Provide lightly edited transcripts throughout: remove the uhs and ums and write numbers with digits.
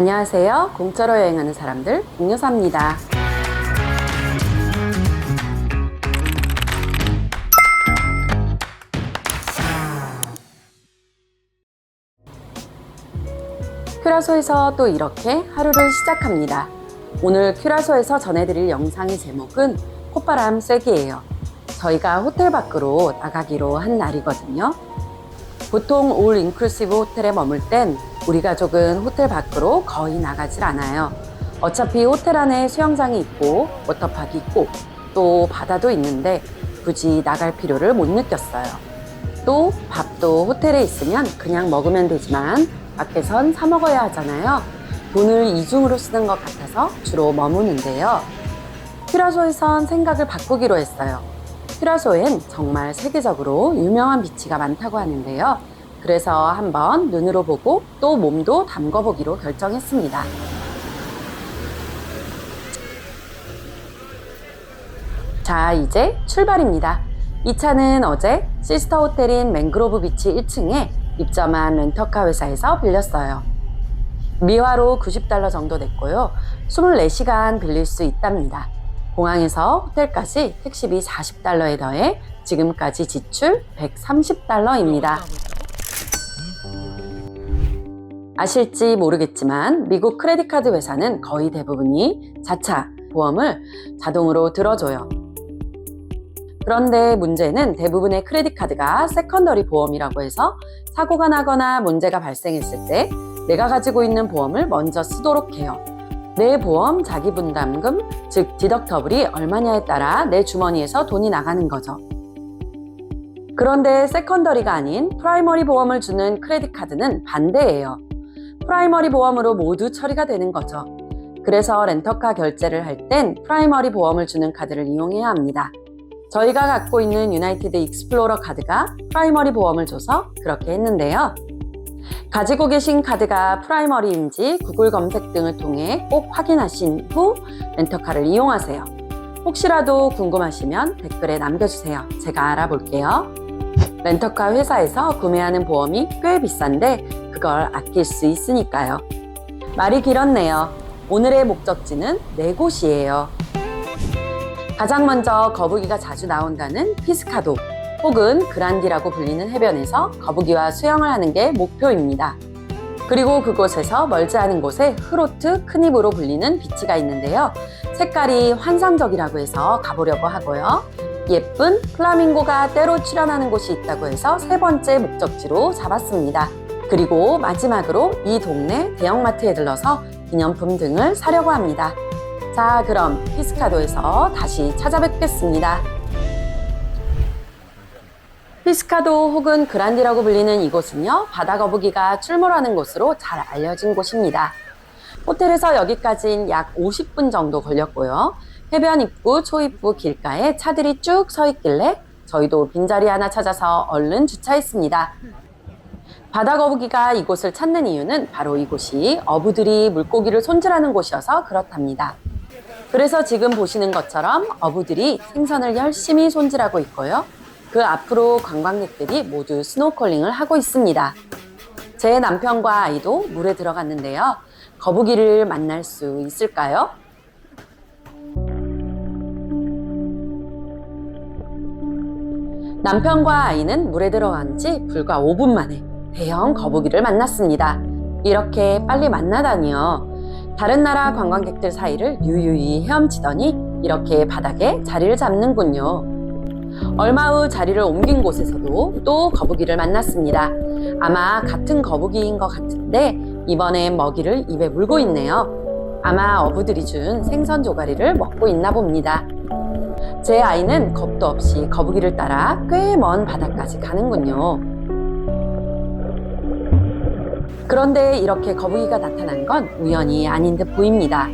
안녕하세요. 공짜로 여행하는 사람들 공유사입니다. 큐라소에서 또 이렇게 하루를 시작합니다. 오늘 큐라소에서 전해드릴 영상의 제목은 콧바람 쐬기예요. 저희가 호텔 밖으로 나가기로 한 날이거든요. 보통 올 인클루시브 호텔에 머물 땐 우리 가족은 호텔 밖으로 거의 나가질 않아요. 어차피 호텔 안에 수영장이 있고 워터파크 있고 또 바다도 있는데 굳이 나갈 필요를 못 느꼈어요. 또 밥도 호텔에 있으면 그냥 먹으면 되지만 밖에선 사 먹어야 하잖아요. 돈을 이중으로 쓰는 것 같아서 주로 머무는데요. 큐라소에선 생각을 바꾸기로 했어요. 큐라소엔 정말 세계적으로 유명한 비치가 많다고 하는데요. 그래서 한번 눈으로 보고 또 몸도 담궈보기로 결정했습니다. 자, 이제 출발입니다. 이 차는 어제 시스터 호텔인 맹그로브 비치 1층에 입점한 렌터카 회사에서 빌렸어요. 미화로 $90 정도 냈고요. 24시간 빌릴 수 있답니다. 공항에서 호텔까지 택시비 $40에 더해 지금까지 지출 $130입니다. 아실지 모르겠지만 미국 크레딧 카드 회사는 거의 대부분이 자차 보험을 자동으로 들어줘요. 그런데 문제는 대부분의 크레딧 카드가 세컨더리 보험이라고 해서 사고가 나거나 문제가 발생했을 때 내가 가지고 있는 보험을 먼저 쓰도록 해요. 내 보험 자기 분담금, 즉 디덕터블이 얼마냐에 따라 내 주머니에서 돈이 나가는 거죠. 그런데 세컨더리가 아닌 프라이머리 보험을 주는 크레딧 카드는 반대예요. 프라이머리 보험으로 모두 처리가 되는 거죠. 그래서 렌터카 결제를 할 땐 프라이머리 보험을 주는 카드를 이용해야 합니다. 저희가 갖고 있는 유나이티드 익스플로러 카드가 프라이머리 보험을 줘서 그렇게 했는데요. 가지고 계신 카드가 프라이머리인지 구글 검색 등을 통해 꼭 확인하신 후 렌터카를 이용하세요. 혹시라도 궁금하시면 댓글에 남겨주세요. 제가 알아볼게요. 렌터카 회사에서 구매하는 보험이 꽤 비싼데 그걸 아낄 수 있으니까요. 말이 길었네요. 오늘의 목적지는 4곳이에요. 가장 먼저 거북이가 자주 나온다는 피스카도 혹은 그란디라고 불리는 해변에서 거북이와 수영을 하는 게 목표입니다. 그리고 그곳에서 멀지 않은 곳에 흐로트 크닙으로 불리는 비치가 있는데요. 색깔이 환상적이라고 해서 가보려고 하고요. 예쁜 플라밍고가 때로 출연하는 곳이 있다고 해서 3번째 목적지로 잡았습니다. 그리고 마지막으로 이 동네 대형마트에 들러서 기념품 등을 사려고 합니다. 자, 그럼 피스카도에서 다시 찾아뵙겠습니다. 피스카도 혹은 그란디라고 불리는 이곳은요, 바다거북이가 출몰하는 곳으로 잘 알려진 곳입니다. 호텔에서 여기까지는 약 50분 정도 걸렸고요. 해변 입구, 초입구 길가에 차들이 쭉 서 있길래 저희도 빈자리 하나 찾아서 얼른 주차했습니다. 바다거북이가 이곳을 찾는 이유는 바로 이곳이 어부들이 물고기를 손질하는 곳이어서 그렇답니다. 그래서 지금 보시는 것처럼 어부들이 생선을 열심히 손질하고 있고요. 그 앞으로 관광객들이 모두 스노클링을 하고 있습니다. 제 남편과 아이도 물에 들어갔는데요. 거북이를 만날 수 있을까요? 남편과 아이는 물에 들어간 지 불과 5분 만에 대형 거북이를 만났습니다. 이렇게 빨리 만나다니요. 다른 나라 관광객들 사이를 유유히 헤엄치더니 이렇게 바닥에 자리를 잡는군요. 얼마 후 자리를 옮긴 곳에서도 또 거북이를 만났습니다. 아마 같은 거북이인 것 같은데 이번엔 먹이를 입에 물고 있네요. 아마 어부들이 준 생선 조가리를 먹고 있나 봅니다. 제 아이는 겁도 없이 거북이를 따라 꽤 먼 바다까지 가는군요. 그런데 이렇게 거북이가 나타난 건 우연이 아닌 듯 보입니다.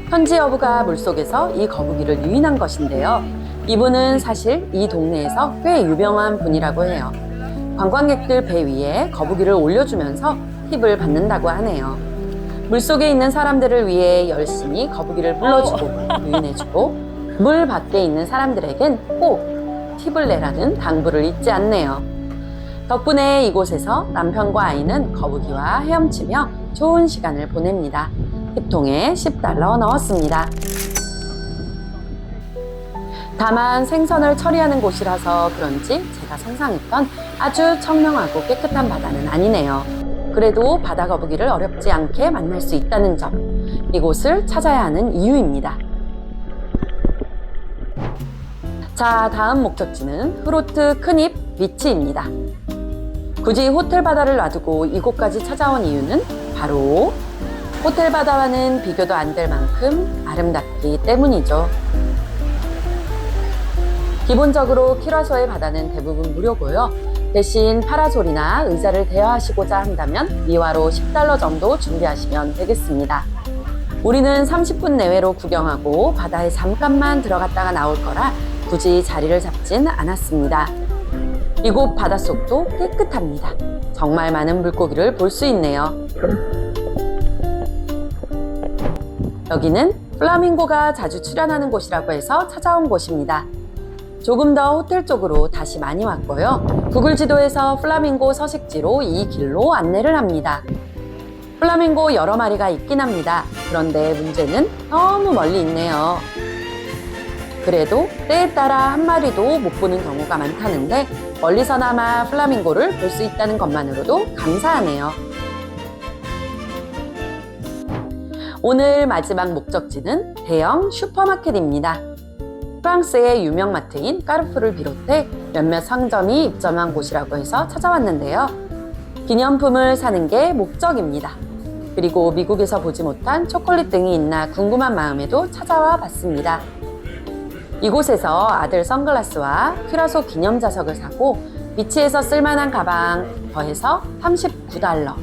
현지 어부가 물속에서 이 거북이를 유인한 것인데요. 이분은 사실 이 동네에서 꽤 유명한 분이라고 해요. 관광객들 배 위에 거북이를 올려주면서 팁을 받는다고 하네요. 물속에 있는 사람들을 위해 열심히 거북이를 불러주고 유인해주고 물 밖에 있는 사람들에겐 꼭 팁을 내라는 당부를 잊지 않네요. 덕분에 이곳에서 남편과 아이는 거북이와 헤엄치며 좋은 시간을 보냅니다. 팁통에 $10 넣었습니다. 다만 생선을 처리하는 곳이라서 그런지 제가 상상했던 아주 청명하고 깨끗한 바다는 아니네요. 그래도 바다 거북이를 어렵지 않게 만날 수 있다는 점, 이곳을 찾아야 하는 이유입니다. 자, 다음 목적지는 후로트 큰입 비치입니다. 굳이 호텔 바다를 놔두고 이곳까지 찾아온 이유는 바로 호텔 바다와는 비교도 안 될 만큼 아름답기 때문이죠. 기본적으로 키라소의 바다는 대부분 무료고요. 대신 파라솔이나 의자를 대여하시고자 한다면 미화로 $10 정도 준비하시면 되겠습니다. 우리는 30분 내외로 구경하고 바다에 잠깐만 들어갔다가 나올 거라 굳이 자리를 잡진 않았습니다. 이곳 바닷속도 깨끗합니다. 정말 많은 물고기를 볼 수 있네요. 여기는 플라밍고가 자주 출연하는 곳이라고 해서 찾아온 곳입니다. 조금 더 호텔 쪽으로 다시 많이 왔고요. 구글 지도에서 플라밍고 서식지로 이 길로 안내를 합니다. 플라밍고 여러 마리가 있긴 합니다. 그런데 문제는 너무 멀리 있네요. 그래도 때에 따라 한 마리도 못 보는 경우가 많다는데 멀리서나마 플라밍고를 볼 수 있다는 것만으로도 감사하네요. 오늘 마지막 목적지는 대형 슈퍼마켓입니다. 프랑스의 유명 마트인 까르푸를 비롯해 몇몇 상점이 입점한 곳이라고 해서 찾아왔는데요. 기념품을 사는 게 목적입니다. 그리고 미국에서 보지 못한 초콜릿 등이 있나 궁금한 마음에도 찾아와 봤습니다. 이곳에서 아들 선글라스와 큐라소 기념 자석을 사고 비치에서 쓸만한 가방 더해서 $39,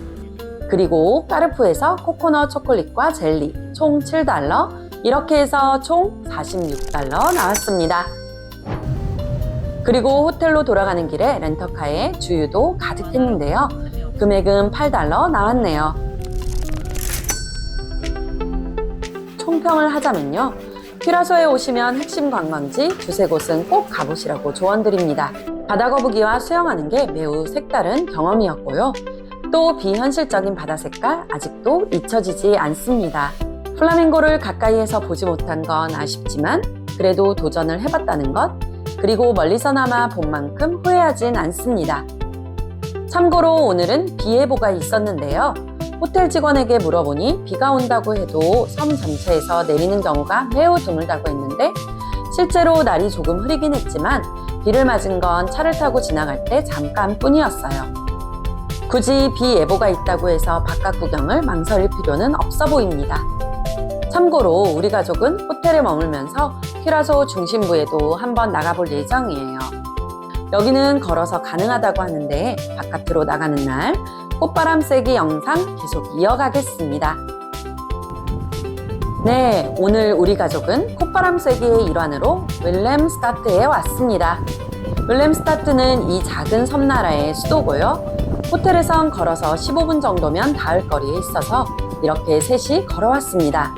그리고 까르푸에서 코코넛 초콜릿과 젤리 총 $7, 이렇게 해서 총 $46 나왔습니다. 그리고 호텔로 돌아가는 길에 렌터카에 주유도 가득했는데요. 금액은 $8 나왔네요. 총평을 하자면요. 키라소에 오시면 핵심 관광지 두세 곳은 꼭 가보시라고 조언드립니다. 바다 거북이와 수영하는 게 매우 색다른 경험이었고요. 또 비현실적인 바다 색깔 아직도 잊혀지지 않습니다. 플라밍고를 가까이에서 보지 못한 건 아쉽지만 그래도 도전을 해봤다는 것, 그리고 멀리서나마 본 만큼 후회하진 않습니다. 참고로 오늘은 비 예보가 있었는데요. 호텔 직원에게 물어보니 비가 온다고 해도 섬 전체에서 내리는 경우가 매우 드물다고 했는데 실제로 날이 조금 흐리긴 했지만 비를 맞은 건 차를 타고 지나갈 때 잠깐뿐이었어요. 굳이 비 예보가 있다고 해서 바깥 구경을 망설일 필요는 없어 보입니다. 참고로 우리 가족은 호텔에 머물면서 키라소 중심부에도 한번 나가볼 예정이에요. 여기는 걸어서 가능하다고 하는데 바깥으로 나가는 날 꽃바람 쐬기 영상 계속 이어가겠습니다. 네, 오늘 우리 가족은 콧바람 쐬기의 일환으로 윌렘스타트에 왔습니다. 윌렘스타트는 이 작은 섬나라의 수도고요. 호텔에선 걸어서 15분 정도면 닿을 거리에 있어서 이렇게 셋이 걸어왔습니다.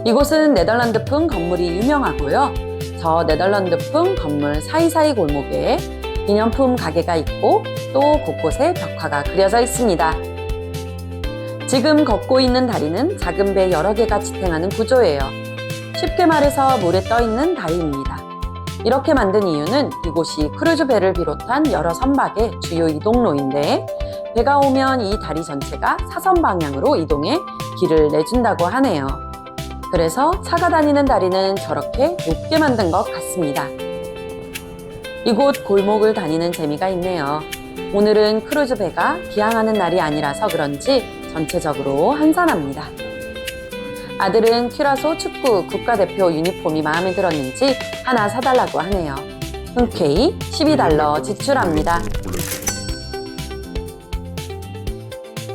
이곳은 네덜란드풍 건물이 유명하고요. 저 네덜란드풍 건물 사이사이 골목에 기념품 가게가 있고 또 곳곳에 벽화가 그려져 있습니다. 지금 걷고 있는 다리는 작은 배 여러 개가 지탱하는 구조예요. 쉽게 말해서 물에 떠 있는 다리입니다. 이렇게 만든 이유는 이곳이 크루즈 배를 비롯한 여러 선박의 주요 이동로인데 배가 오면 이 다리 전체가 사선 방향으로 이동해 길을 내준다고 하네요. 그래서 차가 다니는 다리는 저렇게 높게 만든 것 같습니다. 이곳 골목을 다니는 재미가 있네요. 오늘은 크루즈 배가 기항하는 날이 아니라서 그런지 전체적으로 한산합니다. 아들은 큐라소 축구 국가대표 유니폼이 마음에 들었는지 하나 사달라고 하네요. 흔쾌히 $12 지출합니다.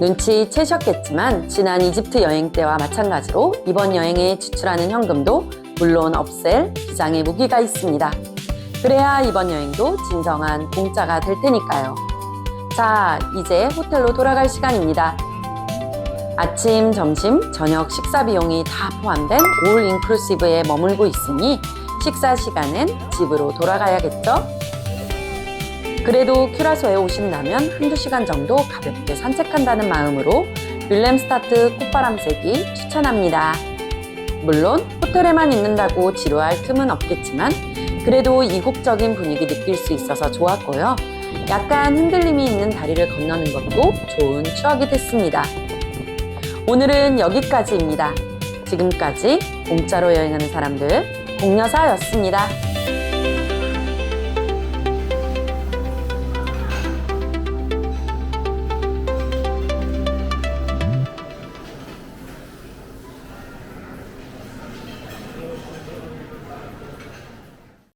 눈치채셨겠지만 지난 이집트 여행 때와 마찬가지로 이번 여행에 지출하는 현금도 물론 없앨 비장의 무기가 있습니다. 그래야 이번 여행도 진정한 공짜가 될 테니까요. 자, 이제 호텔로 돌아갈 시간입니다. 아침, 점심, 저녁 식사 비용이 다 포함된 올 인클루시브에 머물고 있으니 식사 시간엔 집으로 돌아가야겠죠? 그래도 큐라소에 오신다면 한두 시간 정도 가볍게 산책한다는 마음으로 윌렘스타트 콧바람 쐬기 추천합니다. 물론 호텔에만 있는다고 지루할 틈은 없겠지만 그래도 이국적인 분위기 느낄 수 있어서 좋았고요. 약간 흔들림이 있는 다리를 건너는 것도 좋은 추억이 됐습니다. 오늘은 여기까지입니다. 지금까지 공짜로 여행하는 사람들 공여사였습니다.